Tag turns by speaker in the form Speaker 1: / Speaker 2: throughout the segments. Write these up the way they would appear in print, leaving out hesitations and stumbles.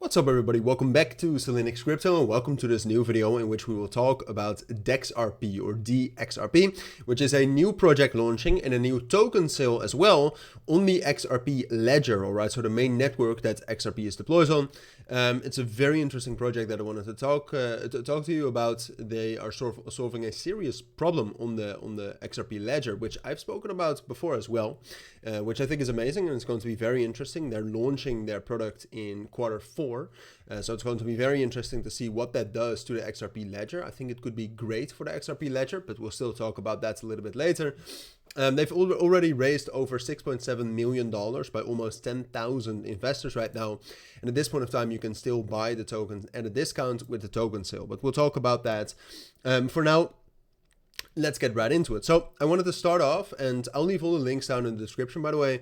Speaker 1: What's up everybody, welcome back to Cilinix Crypto and welcome to this new video in which we will talk about DexRP or DXRP, which is a new project launching and a new token sale as well on the XRP ledger, alright, so the main network that XRP is deployed on. It's a very interesting project that I wanted to talk to you about. They are solving a serious problem on the XRP ledger, which I've spoken about before as well, which I think is amazing and it's going to be very interesting. They're launching their product in Q4. So it's going to be very interesting to see what that does to the XRP ledger. I think it could be great for the XRP ledger, but we'll still talk about that a little bit later. They've already raised over $6.7 million by almost 10,000 investors right now. And at this point of time, you can still buy the tokens at a discount with the token sale, but we'll talk about that. For now, let's get right into it. So I wanted to start off, and I'll leave all the links down in the description, by the way.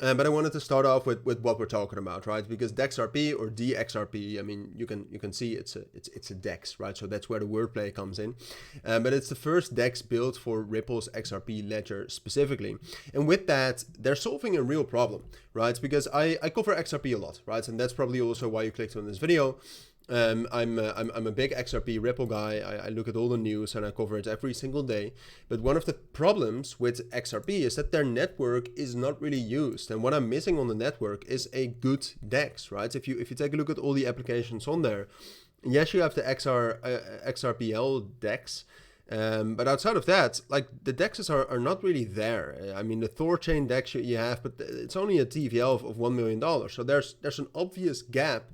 Speaker 1: But I wanted to start off with what we're talking about, right? Because DexRP or DXRP, I mean, you can see it's a DEX, right? So that's where the wordplay comes in. But it's the first DEX built for Ripple's XRP ledger specifically. And with that, they're solving a real problem, right? Because I cover XRP a lot, right? And that's probably also why you clicked on this video. I'm a big XRP Ripple guy. I look at all the news and I cover it every single day. But one of the problems with XRP is that their network is not really used. And what I'm missing on the network is a good DEX, right? If you take a look at all the applications on there, yes, you have the XRPL DEX. But outside of that, like the DEXs are not really there. I mean, the Thorchain DEX you have, but it's only a TVL of $1 million. So there's an obvious gap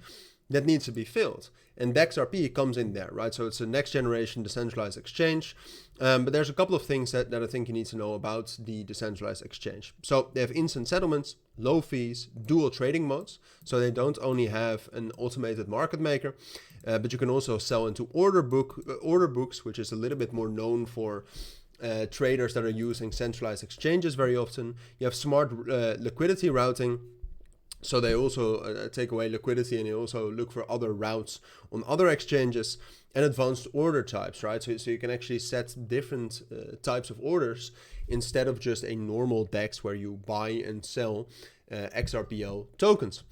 Speaker 1: that needs to be filled, and DexRP comes in there, right? So it's a next generation decentralized exchange, but there's a couple of things that I think you need to know about the decentralized exchange. So they have instant settlements, low fees, dual trading modes, so they don't only have an automated market maker, but you can also sell into order books, which is a little bit more known for traders that are using centralized exchanges very often. You have smart liquidity routing. So they also take away liquidity and they also look for other routes on other exchanges, and advanced order types, right? So you can actually set different types of orders instead of just a normal DEX where you buy and sell XRPL tokens.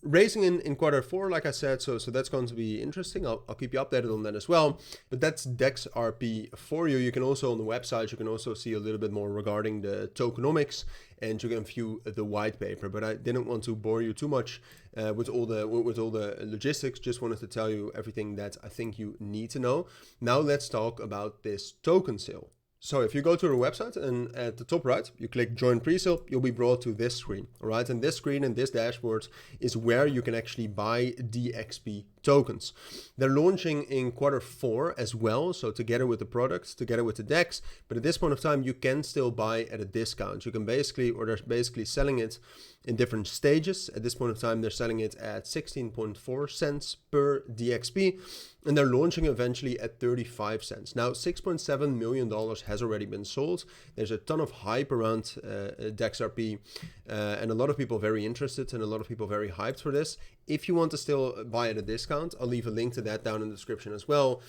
Speaker 1: Raising in Q4, like I said, so that's going to be interesting. I'll keep you updated on that as well. But that's DexRP for you. You can also on the website, you can also see a little bit more regarding the tokenomics, and you can view the white paper. But I didn't want to bore you too much with all the logistics. Just wanted to tell you everything that I think you need to know. Now let's talk about this token sale. So if you go to the website and at the top right, you click join pre-sale, you'll be brought to this screen, all right? And this screen and this dashboard is where you can actually buy DXP tokens. They're launching in Q4 as well, so together with the products, together with the DEX, but at this point of time, you can still buy at a discount. You can basically, or they're basically selling it in different stages. At this point of time, they're selling it at 16.4 cents per DXP, and they're launching eventually at 35 cents. Now, $6.7 million has already been sold. There's a ton of hype around DexRP, and a lot of people very interested and a lot of people very hyped for this. If you want to still buy at a discount, I'll leave a link to that down in the description as well.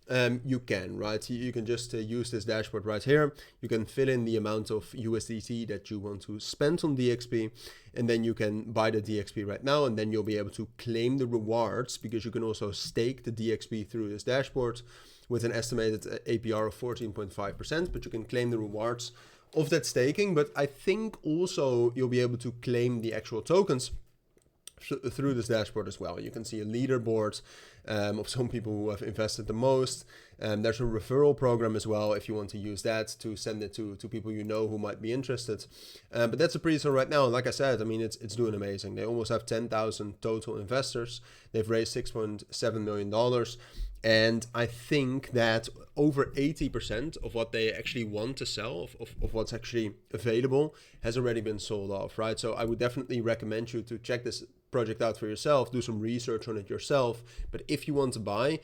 Speaker 1: You can, right? You can just use this dashboard right here. You can fill in the amount of USDT that you want to spend on DXP, and then you can buy the DXP right now, and then you'll be able to claim the rewards because you can also stake the DXP through this dashboard with an estimated APR of 14.5%, but you can claim the rewards of that staking. But I think also you'll be able to claim the actual tokens through this dashboard as well. You can see a leaderboard of some people who have invested the most. There's a referral program as well if you want to use that to send it to people you know who might be interested. But that's a pre-sale right now. And like I said, I mean, it's doing amazing. They almost have 10,000 total investors. They've raised $6.7 million. And I think that over 80% of what they actually want to sell, of what's actually available, has already been sold off, right? So I would definitely recommend you to check this project out for yourself, do some research on it yourself. But if you want to buy,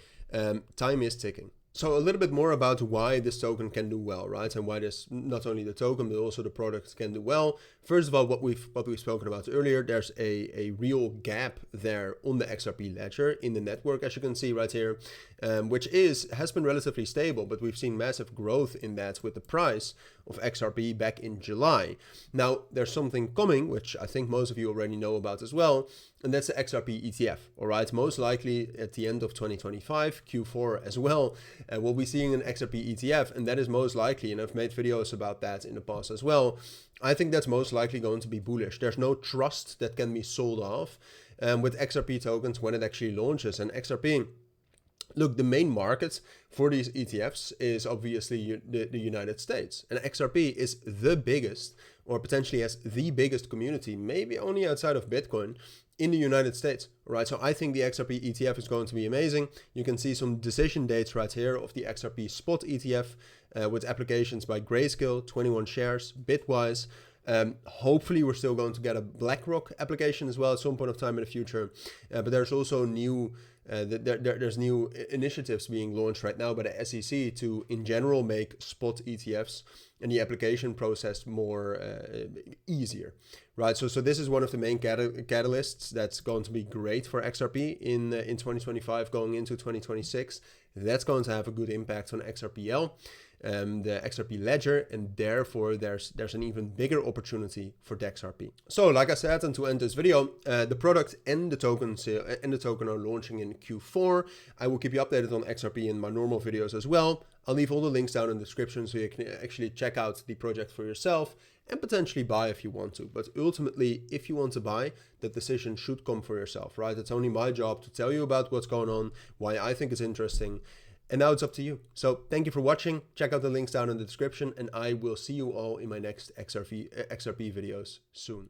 Speaker 1: time is ticking. So a little bit more about why this token can do well, right? And why this, not only the token, but also the product can do well. First of all, what we've spoken about earlier, there's a real gap there on the XRP ledger in the network, as you can see right here, which has been relatively stable, but we've seen massive growth in that with the price of XRP back in July. Now, there's something coming, which I think most of you already know about as well, and that's the XRP ETF, all right? Most likely at the end of 2025, Q4 as well, we'll be seeing an XRP ETF, and that is most likely, and I've made videos about that in the past as well, I think that's most likely going to be bullish. There's no trust that can be sold off with XRP tokens when it actually launches. And XRP, look, the main market for these ETFs is obviously the United States. And XRP is the biggest, or potentially has the biggest community, maybe only outside of Bitcoin, in the United States, right? So I think the XRP ETF is going to be amazing. You can see some decision dates right here of the XRP spot ETF with applications by Grayscale, 21 shares, Bitwise. Hopefully we're still going to get a BlackRock application as well at some point of time in the future. But there's also new there's new initiatives being launched right now by the SEC to, in general, make spot ETFs and the application process more easier, right? So this is one of the main catalysts that's going to be great for XRP in 2025 going into 2026. That's going to have a good impact on XRPL, the XRP ledger, and therefore there's an even bigger opportunity for DexRP. So like I said, and to end this video, the product and the token are launching in Q4. I will keep you updated on XRP in my normal videos as well. I'll leave all the links down in the description so you can actually check out the project for yourself and potentially buy if you want to. But ultimately, if you want to buy, that decision should come for yourself, right? It's only my job to tell you about what's going on, why I think it's interesting, and now it's up to you. So thank you for watching. Check out the links down in the description, and I will see you all in my next XRP videos soon.